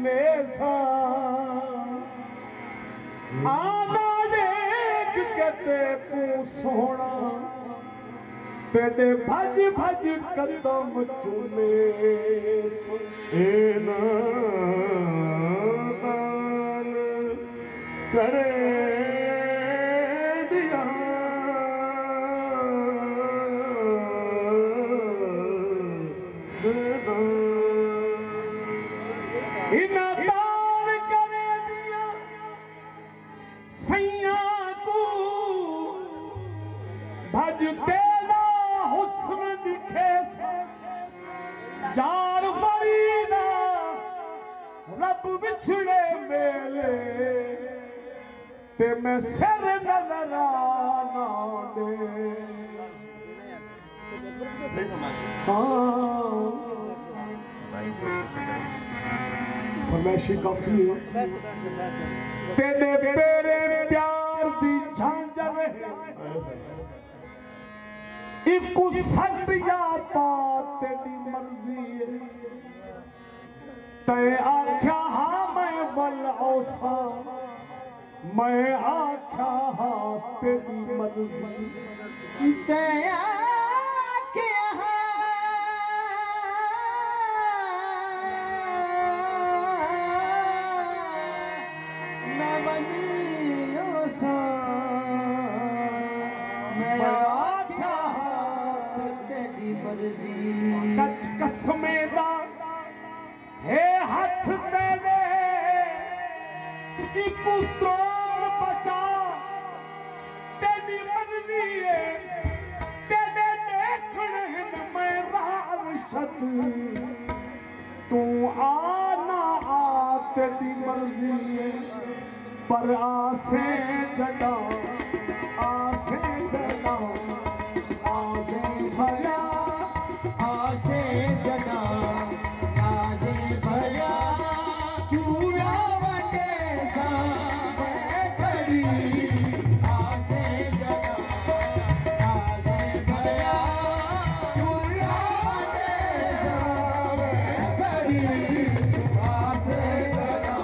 झूले सा आना देख के तेकू सोना तेरे भज भज कदम चूमे ए ना दान करे दिया इना दान करे दिया सैया को भज तेरा हुस्न दिखे यार फरीदा रब बिछड़े मेले ते मैं सिर नजर आना दे फरमाइशी काफी है तेरे मेरे प्यार दी झांझर एक सच या पा तेरी मर्जी है तय आख्या हाँ मैं बल औसा मैं आख्या हाँ तेरी मर्जी तय आख्या मैं बल औसा मैं आख्या हाँ तेरी मर्जी कच कसमेदा हे हाथ तेरे इकू तोड़ बचा तेरी मर्जी है तेरे देखने में राशद तू आना आ तेरी मर्जी है पर आसे जगा आसे जगा आसे भरा आसे जना आसे भया चूड़ा बटे सा मैं खड़ी आसे जना आसे भया चूड़ा बटे सा मैं खड़ी आसे जना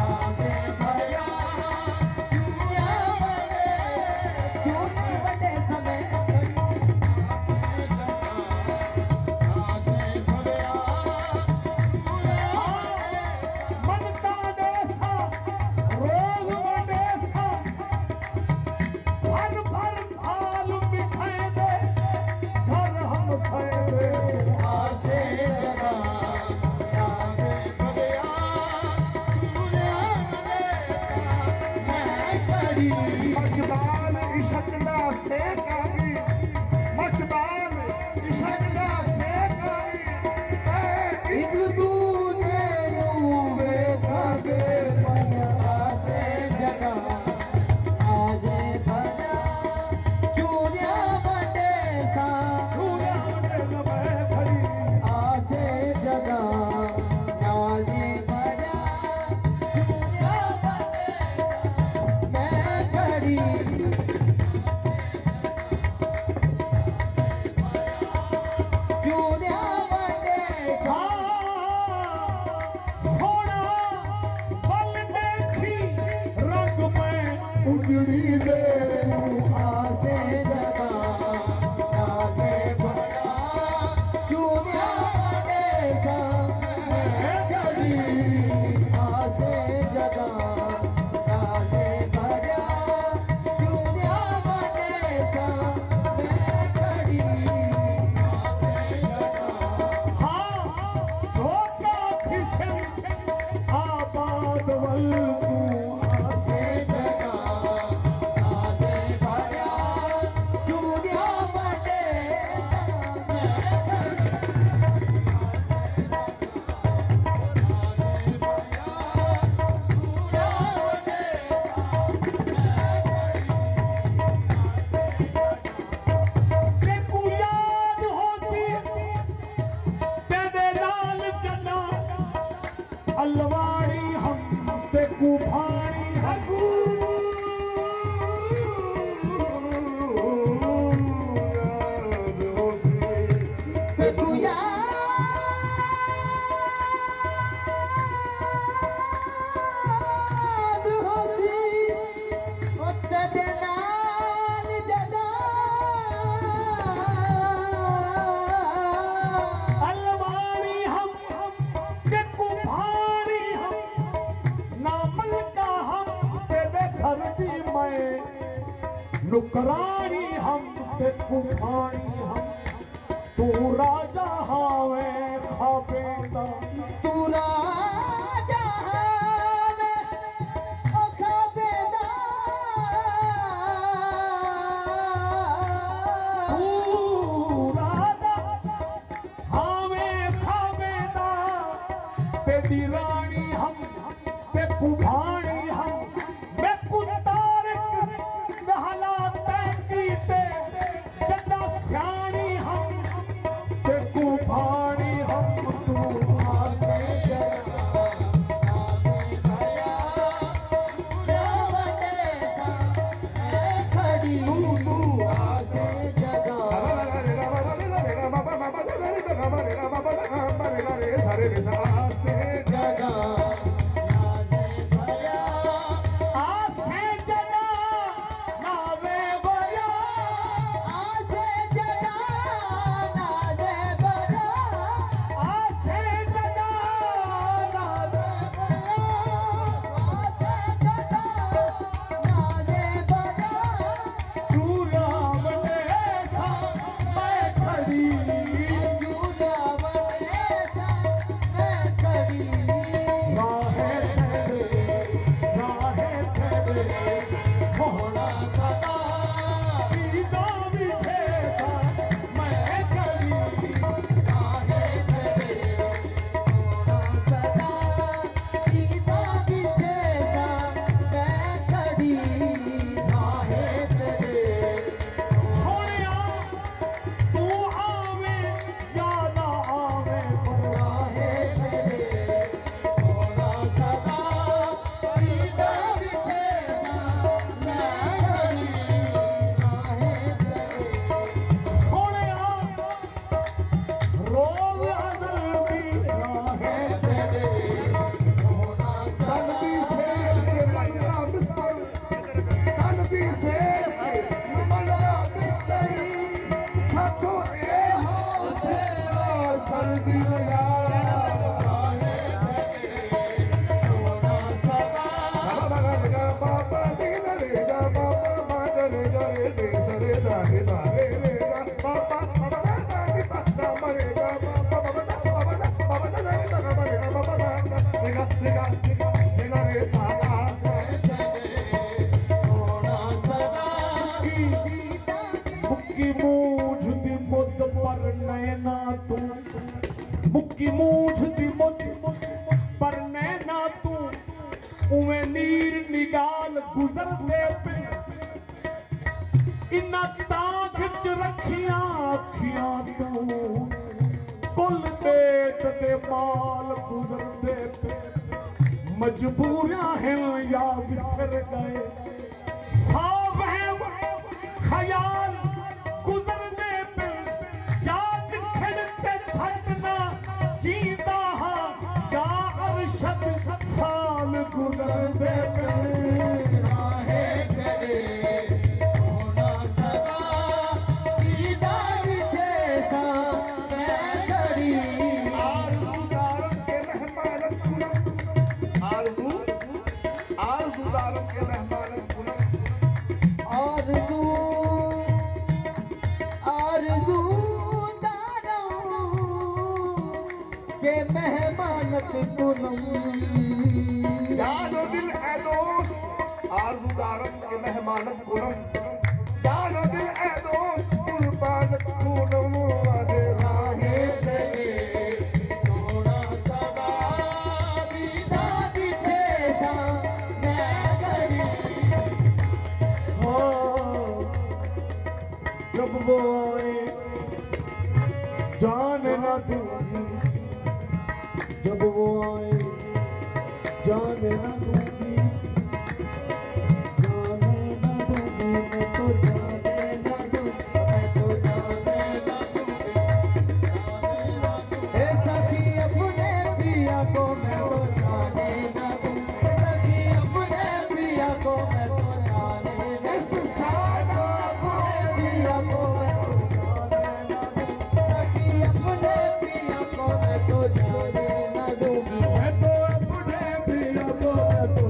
आसे भया चूड़ा बटे सा मैं मचबान इशक दा सेकावी मचबान इशक दा सेकावी एक दूजे नू वेखा के आसे जगा आजे भजा चूड़िया बटे सा आसे जगा आजे भजा चूड़िया बटे मैं खड़ी चूड़िया बटे सा सोना फल देखी रंग में उजड़ी दे आसे जगा आसे भरा चूड़िया बटे सा मैं खड़ी आसे जगा आसे भरा चूड़िया बटे सा मैं खड़ी हाँ जो क्या थी से आबाद वल तू आसे जगा आसे भरा चूड़िया बटे सा मैं तेकू याद होसी तेरे लाल जना अलवाड़ी हम तेकू भाड़ी हकू याद होसी तू राजा हावे खाबेदा तू राजा हावे ओ खाबेदा तू राजा हावे खाबेदा तेरी रानी हम ते कुभानी हम मैं कुतारिक दहला तैकीते जदा स्यानी हम ते कुभानी हम तू आसे खड़ी तू आसे जगा जगा आसे जदा नावे बया आसे जगा नादे बरा आसे जदा नावे आसे जगा नादे बरा चूरा बने सा मैं खड़ी झूला बने सा मैं खड़ी राहे तेरे सोहना सदा दीदा बिछे सा मैं खड़ी राहे तेरे सोना सदा सीता बिछे सा मैं खड़ी राहे तेरे सोनिया तू आवे या ना आवे पर राहे तेरे सोना सदा सीता बिछे सा मैं खड़ी राहे तेरे सोनिया रोज अजल दी राहे तेरे सोना सदा ममला बिस्तरी साथों ये हो तेरा सर्दी सोना सदा सोना सदा दीदा मुक्की मूझ दी मुद पर नैना तू मुक्की मूझ दी मुद पर नैना तू उवे नीर निगाल गुजरते पे इन्ना ताक च रखियां अखियां तू कुल पेट दे माल गुजरते पे मजबूरियां हैं या विसर गए साफ है ख्याल गुजरने पे याद खिड़ते छटना जीता हा या अरशद साल गुजरने पे राहे तेरे सोना सदा दीदा बिछे सा मैं खड़ी आरज़ूदारन के मेहमानत कुलम आरज़ूदारन के मेहमानत कुलम आरज़ू आरज़ू दारों के मेहमानत कुलम यानो दिल ए दोस्त आरज़ूदारन के मेहमानत कुलम यानो दिल ए दोस्त कुर्बानत कुलम वाहे राहे तेरे सोना सदा दीदा बिछे सा मैं खड़ी हाँ जब वो आए जान न दूंगी जब वो आए जान न दूंगी मैं तो जाने न दूं मैं तो जाने न दूं ए सखी अपने पिया को मैं तो जाने न दूं सखी अपने पिया को मैं तो जाने न इस सादा अपने पिया को मैं तो जाने न दूं सखी अपने पिया को मैं तो जाने न दूंगी तो अपने प्रिय को मैं तो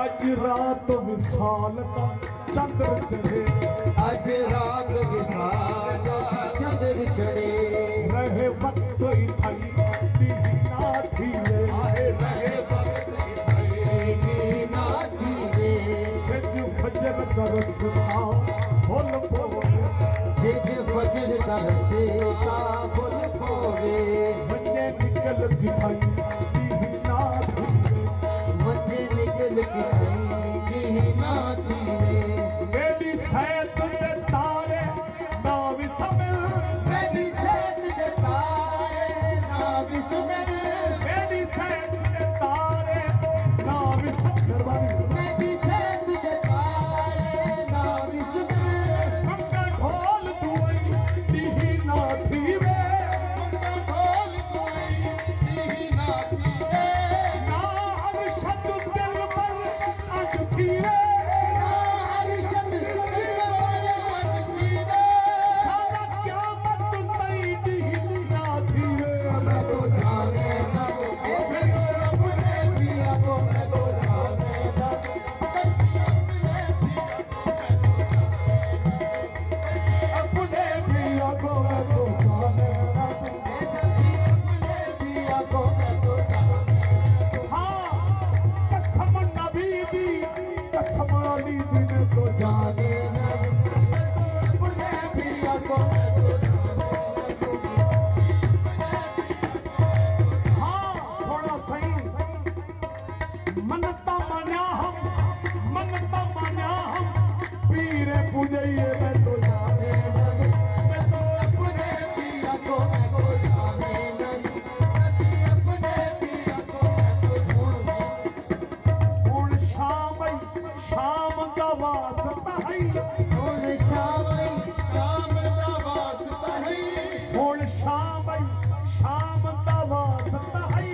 अज रात विशाल का चंद्र चढ़े आज रात विशाल चंद्र चढ़े रहे वक्त इथई दीना थी रे आहे रहे वक्त की ना थी सज फजर दरसता भोल पोवे सिज फजर तरसे का बुल पोवे वने निकल किथई दीना थी रे वजे निकल की ना थी मेरी सैत दे तारे ना विसमिल मेरी सैत दे तारे ना विसमिल मेरी सैत दे तारे ना विसमिल मेरी सैत दे तारे ना विसमिल मंगा ढोल दुई दीना थी रे ढोल कोई दी ना थी ना अरशद दिल पर अज थी रे हरिशद सगिल पर आज थी सारा क़यामत तई दीना थी रे मैं तो जाने ना ऐसे तो अपने पिया को मैं तो जाने ना अपने पिया को मैं तो जाने ना तू ऐसे भी अपने पिया को मैं तो जाने हाँ कसम नबी दी कसम अली दी ने तो जाने अपने पिया को मैं तो जाने हाँ थोड़ा सही मनता मान्या हम पीरे पूजइए मैं तो जाने मैं तो अपने पिया को मैं तो जाने सभी अपने पिया को मैं तो हुण शाम का वास्ता है ਹੁਣ शाम ਦਾ ਵਾਸਤਾ ਹੈ हुण शाम का वास्ता है शाम ਦਾ ਵਾਸਤਾ ਹੈ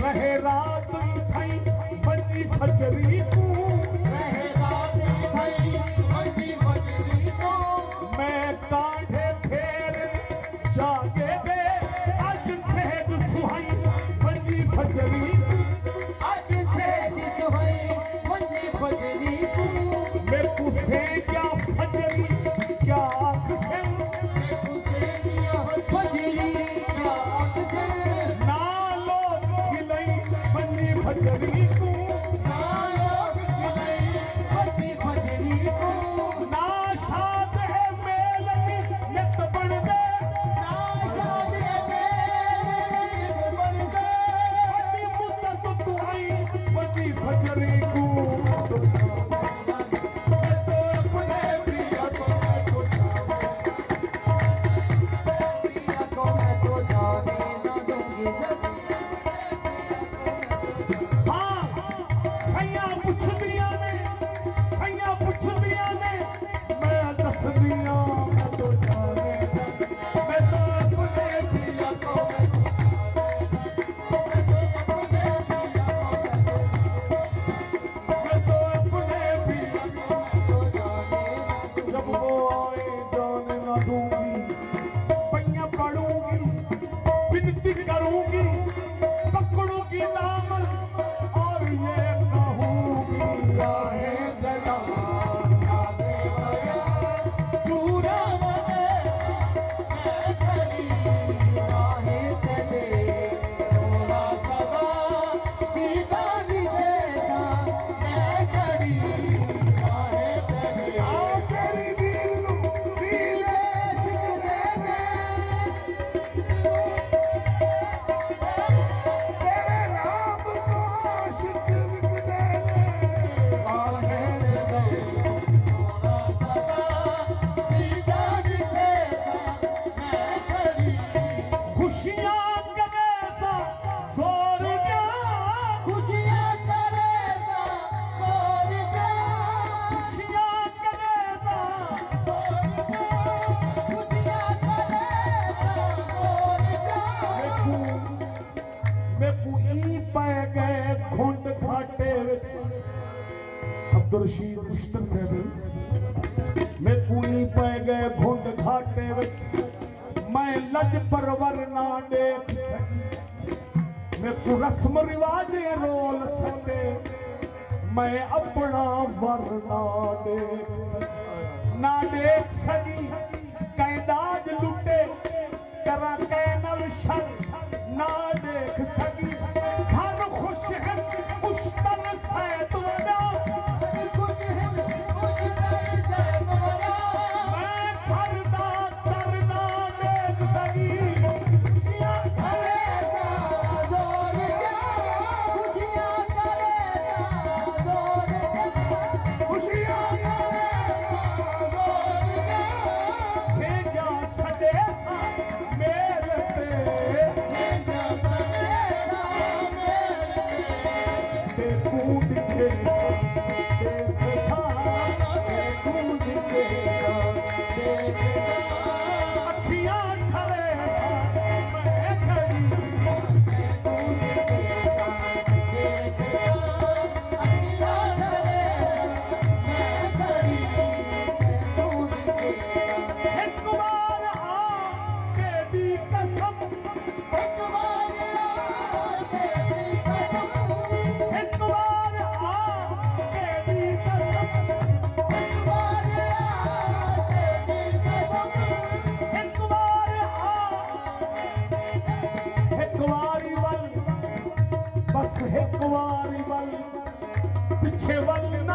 रहे रात थई वजी फजरी को ਰਹੇ ਰਾਤ ਭਈ ਵਜੀ ਵਜਰੀ ਤੋਂ मैं कांढे फेर जागे दे अज सहज सुहाई वजी फजरी ਅੱਜ ਸੇਜ ਸੁਹਈ ਵਜੀ ਵਜਰੀ ਤੋਂ मेरे को से क्या फजरी क्या आँख से ਤੁਸੇ ਦੀਆਂ ਵਜਰੀ ਕਿਆ ਅਕਸੇ ना लोग खिलई वजी फजरी को ਨਾ ਲੋਕ ਖਿਲਈ ਵਜੀ ਵਜਰੀ ਤੋਂ ना शाद है मेलनी नित बन दे ਨਾ ਸ਼ਾਦੇ ਮੇਰੇ ਬਣ ਗਏ वजी मुद्दत तू आई वजी फजरी को मैं तो अपने प्रिया को मैं तो जाने पिया को मैं तो जाने ना दूंगी हाँ सैया पुछदियां ने मैं दसदियां मैं तो जाने मैं तो अपने प्रिया को मैं तो अपने प्रिया को जब वो आए जाने ना दूंगी पैया पढ़ूंगी विनती करूंगी पकड़ूंगी दामन और ये कहूंगी राहे जना चूरा बने आओ तेरी दीन नू दीन तेरे नाम को आशिक विकदे खुशियां करे सा जोर क्या खुशियां करे सा मेकू ई पै गए खुंड घाटे विच अब्दुल रशीद रिश्तर साहब मेकू ई पै गए खुंड घाटे विच मैं लज परवर ना देख सकी को रस्म रिवाज रोल सटे मैं अपना वरना ना देख सकी कैदाज लुटे करा कैनल शर ना देख सकी घर खुश है उस तर सैद बना मैं खरदा तरना देख सकी बस एक बारी बल पीछे बल